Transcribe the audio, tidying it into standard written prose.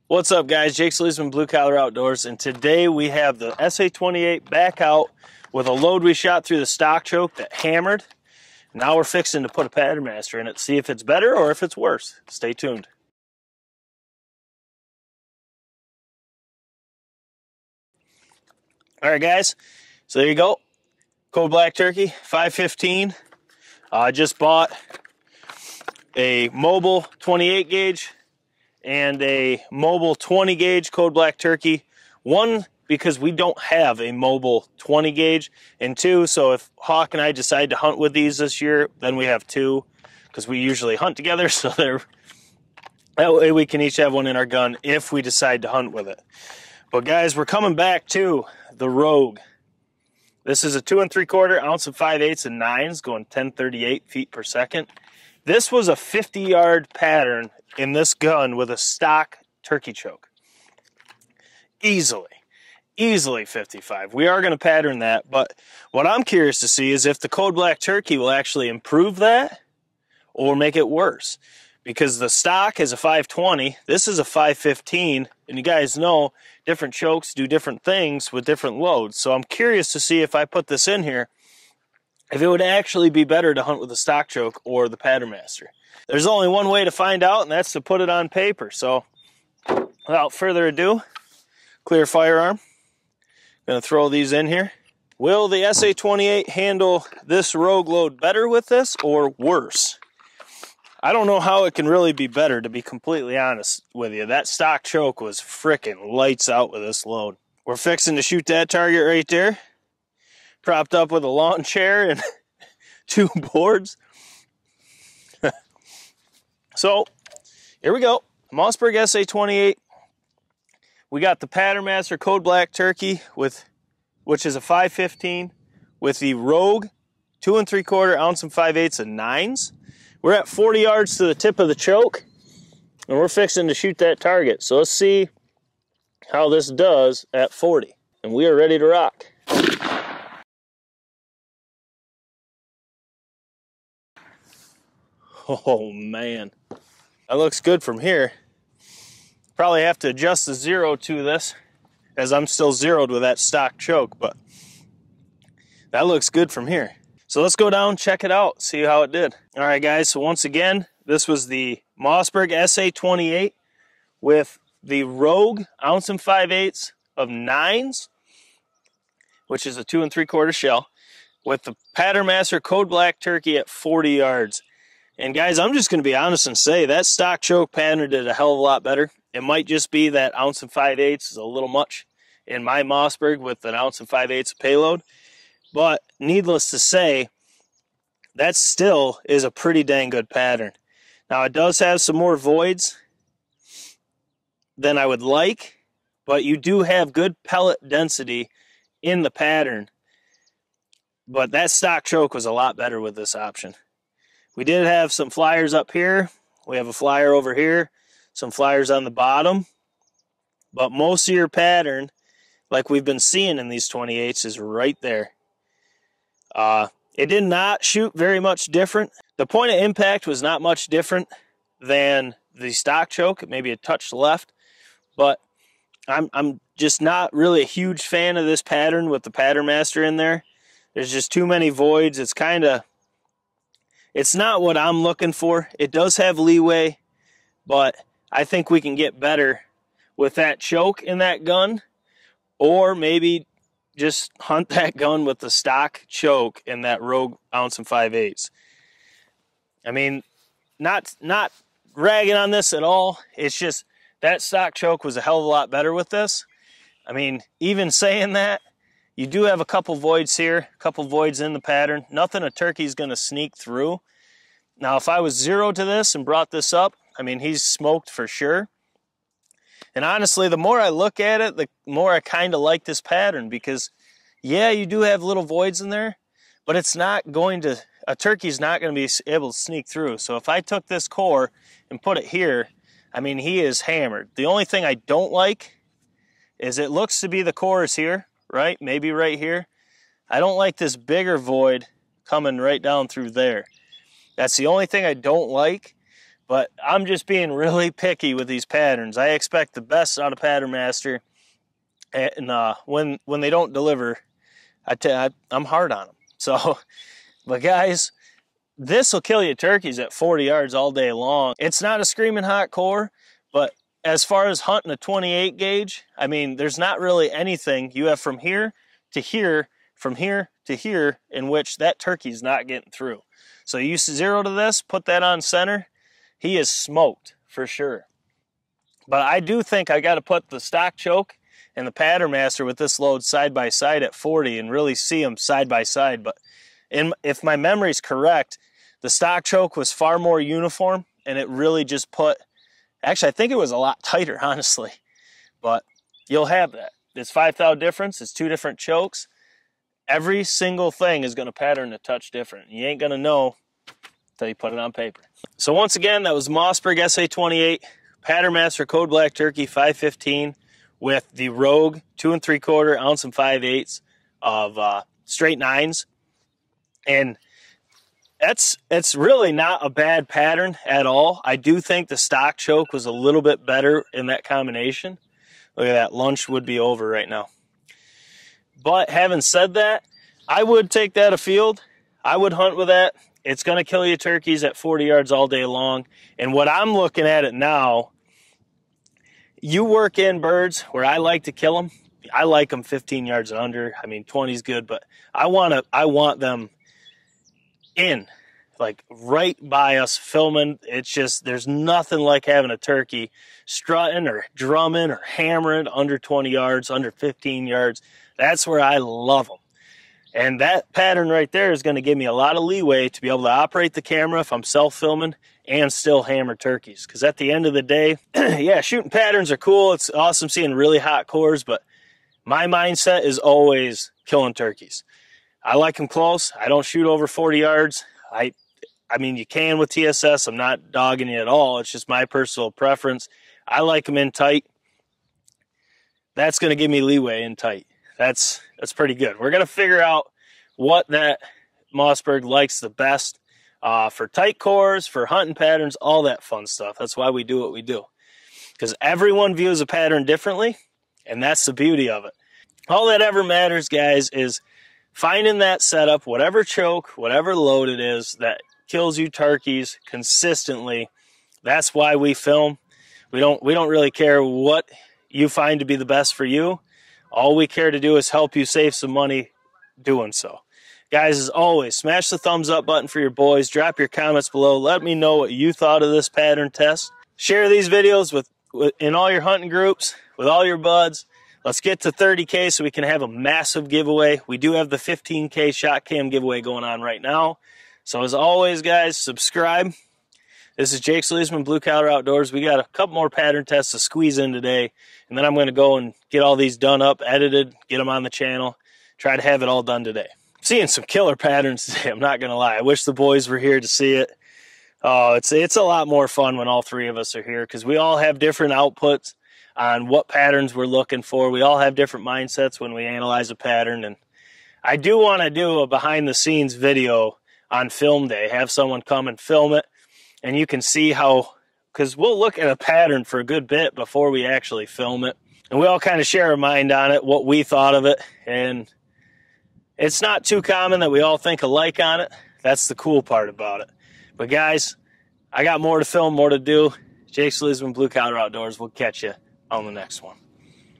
What's up, guys? Jake SLEASMAN, Blue Collar Outdoors, and today we have the SA28 back out with a load we shot through the stock choke that hammered. Now we're fixing to put a patternmaster in it, see if it's better or if it's worse. Stay tuned. All right, guys, so there you go. Code Black Turkey 515. I just bought a mobile 28 gauge and a mobile 20 gauge Code Black Turkey. One, because we don't have a mobile 20 gauge, and two, so if Hawk and I decide to hunt with these this year, then we have two, because we usually hunt together, so that way we can each have one in our gun if we decide to hunt with it. But guys, we're coming back to the Rogue. This is a 2 3/4 ounce of 5/8 and 9s going 1038 feet per second. This was a 50-yard pattern in this gun with a stock turkey choke. Easily 55. We are going to pattern that, but what I'm curious to see is if the Code Black Turkey will actually improve that or make it worse. Because the stock is a 520, this is a 515, and you guys know different chokes do different things with different loads. So I'm curious to see if I put this in here, if it would actually be better to hunt with the stock choke or the patternmaster. There's only one way to find out, and that's to put it on paper. So without further ado, clear firearm. Gonna throw these in here. Will the SA28 handle this Rogue load better with this or worse? I don't know how it can really be better, to be completely honest with you. That stock choke was frickin' lights out with this load. We're fixing to shoot that target right there, propped up with a lawn chair and 2 boards. So here we go. Mossberg SA28. We got the patternmaster Code Black Turkey which is a 515 with the Rogue 2 3/4 ounce and 5/8 and 9s. We're at 40 yards to the tip of the choke, and we're fixing to shoot that target. So let's see how this does at 40, and we are ready to rock. Oh man, that looks good from here. Probably have to adjust the zero to this, as I'm still zeroed with that stock choke, but that looks good from here. So let's go down, check it out, see how it did. All right, guys, so once again, this was the Mossberg SA28 with the Rogue ounce and 5/8 of 9s, which is a 2 3/4 shell, with the patternmaster Code Black Turkey at 40 yards. And guys, I'm just going to be honest and say that stock choke pattern did a hell of a lot better. It might just be that ounce and 5/8 is a little much in my Mossberg with an ounce and 5/8 of payload. But needless to say, that still is a pretty dang good pattern. Now, it does have some more voids than I would like, but you do have good pellet density in the pattern. But that stock choke was a lot better with this option. We did have some flyers up here. We have a flyer over here, some flyers on the bottom. But most of your pattern, like we've been seeing in these 28s, is right there. It did not shoot very much different. The point of impact was not much different than the stock choke, maybe a touch left. But I'm just not really a huge fan of this pattern with the patternmaster in there. There's just too many voids. It's not what I'm looking for. It does have leeway, but I think we can get better with that choke in that gun, or maybe just hunt that gun with the stock choke in that Rogue ounce and 5/8. I mean, not ragging on this at all. It's just that stock choke was a hell of a lot better with this. I mean, even saying that, you do have a couple voids here, a couple voids in the pattern. Nothing a turkey's going to sneak through. Now, if I was zero to this and brought this up, I mean, he's smoked for sure. And honestly, the more I look at it, the more I kind of like this pattern, because, yeah, you do have little voids in there, but it's not going to, a turkey's not going to be able to sneak through. So if I took this core and put it here, I mean, he is hammered. The only thing I don't like is it looks to be the core is here, right? Maybe right here. I don't like this bigger void coming right down through there. That's the only thing I don't like. But I'm just being really picky with these patterns. I expect the best out of Patternmaster, and when they don't deliver, I'm hard on them. So, but guys, this will kill you turkeys at 40 yards all day long. It's not a screaming hot core, but as far as hunting a 28 gauge, I mean, there's not really anything. You have from here to here, from here to here, in which that turkey's not getting through. So you zero to this, put that on center, he is smoked for sure. But I do think I got to put the stock choke and the Patternmaster with this load side by side at 40 and really see them side by side. But if my memory's correct, the stock choke was far more uniform, and it really just put, actually I think it was a lot tighter, honestly. But you'll have that. It's 5 thou difference, it's 2 different chokes. Every single thing is going to pattern a touch different. You ain't going to know until you put it on paper. So once again, that was Mossberg SA28, Patternmaster Code Black Turkey 515 with the Rogue 2 3/4 ounce and 5/8 of straight 9s. And it's really not a bad pattern at all. I do think the stock choke was a little bit better in that combination. Look at that, lunch would be over right now. But having said that, I would take that afield. I would hunt with that. It's going to kill you turkeys at 40 yards all day long. And what I'm looking at it now, you work in birds where I like to kill them. I like them 15 yards and under. I mean, 20 is good, but I want them in, like right by us filming. It's just, there's nothing like having a turkey strutting or drumming or hammering under 20 yards, under 15 yards. That's where I love them. And that pattern right there is going to give me a lot of leeway to be able to operate the camera if I'm self-filming and still hammer turkeys. Because at the end of the day, yeah, shooting patterns are cool. It's awesome seeing really hot cores, but my mindset is always killing turkeys. I like them close. I don't shoot over 40 yards. I mean, you can with TSS. I'm not dogging you at all. It's just my personal preference. I like them in tight. That's going to give me leeway in tight. That's pretty good. We're going to figure out what that Mossberg likes the best for tight cores, for hunting patterns, all that fun stuff. That's why we do what we do. Because everyone views a pattern differently, and that's the beauty of it. All that ever matters, guys, is finding that setup, whatever choke, whatever load it is that kills you turkeys consistently. That's why we film. We don't really care what you find to be the best for you. All we care to do is help you save some money doing so. Guys, as always, smash the thumbs up button for your boys. Drop your comments below. Let me know what you thought of this pattern test. Share these videos in all your hunting groups, with all your buds. Let's get to 30K so we can have a massive giveaway. We do have the 15K shot cam giveaway going on right now. So as always, guys, subscribe. This is Jake SLEASMAN, Blue Collar Outdoors. We got a couple more pattern tests to squeeze in today, and then I'm going to go and get all these done up, edited, get them on the channel, try to have it all done today. I'm seeing some killer patterns today, I'm not going to lie. I wish the boys were here to see it. Oh, it's a lot more fun when all three of us are here, because we all have different outputs on what patterns we're looking for. We all have different mindsets when we analyze a pattern, and I do want to do a behind-the-scenes video on film day, have someone come and film it. And you can see how, because we'll look at a pattern for a good bit before we actually film it. And we all kind of share our mind on it, what we thought of it. And it's not too common that we all think alike on it. That's the cool part about it. But guys, I got more to film, more to do. Jake SLEASMAN, Blue Collar Outdoors. We'll catch you on the next one.